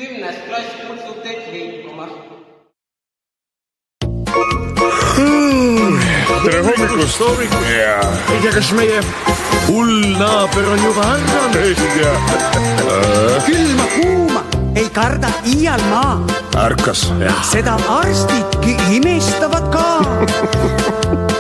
10. klass kutsub teid liikuma. Tere hommikust! Ei tea, kas meie hull naaber on juba ärganud? Ei tea. Külma kuuma ei karda iial maa. Ärkas. Seda arstidki imestavad ka.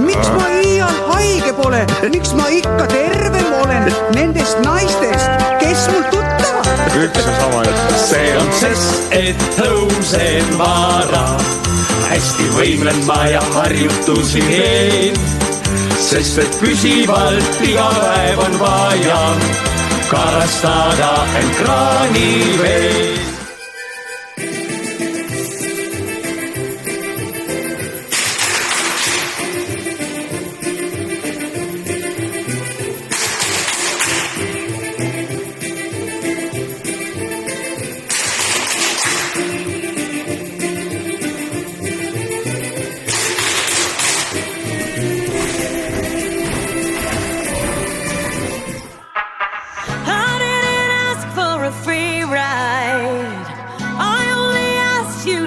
Miks ma iial haige pole? Miks ma ikka tervem olen nendest naistest, kes mul tuttavad? Kõik see sama jutt. See on sest, et tõusen vara. Hästi võimlen ma ja harjutusi teen. Sest et püsivalt iga päev on vaja karastada end kraaniveel.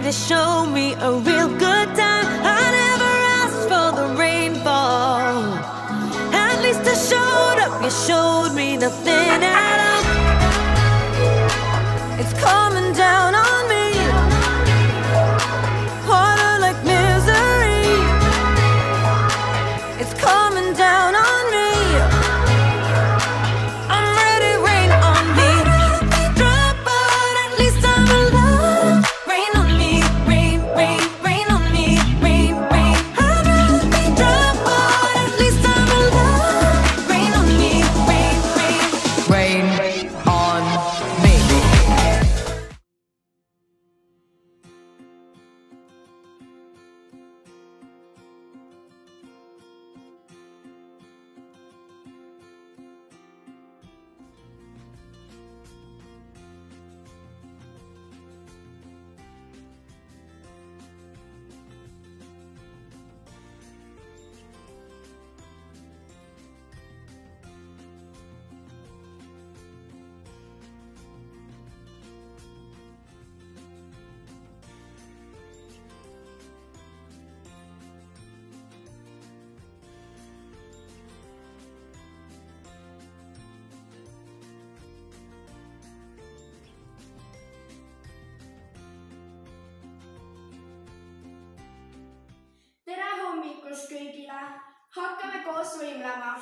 To show me a real good time. I never asked for the rainfall. At least I showed up. You showed me nothing at all. It's coming down on me. Water like misery. It's coming down on me. I'm ready, rain on me. Drop out, at least I'm alive. Rain on me. Tere hommikust kõigile! Hakkame koos võimlema.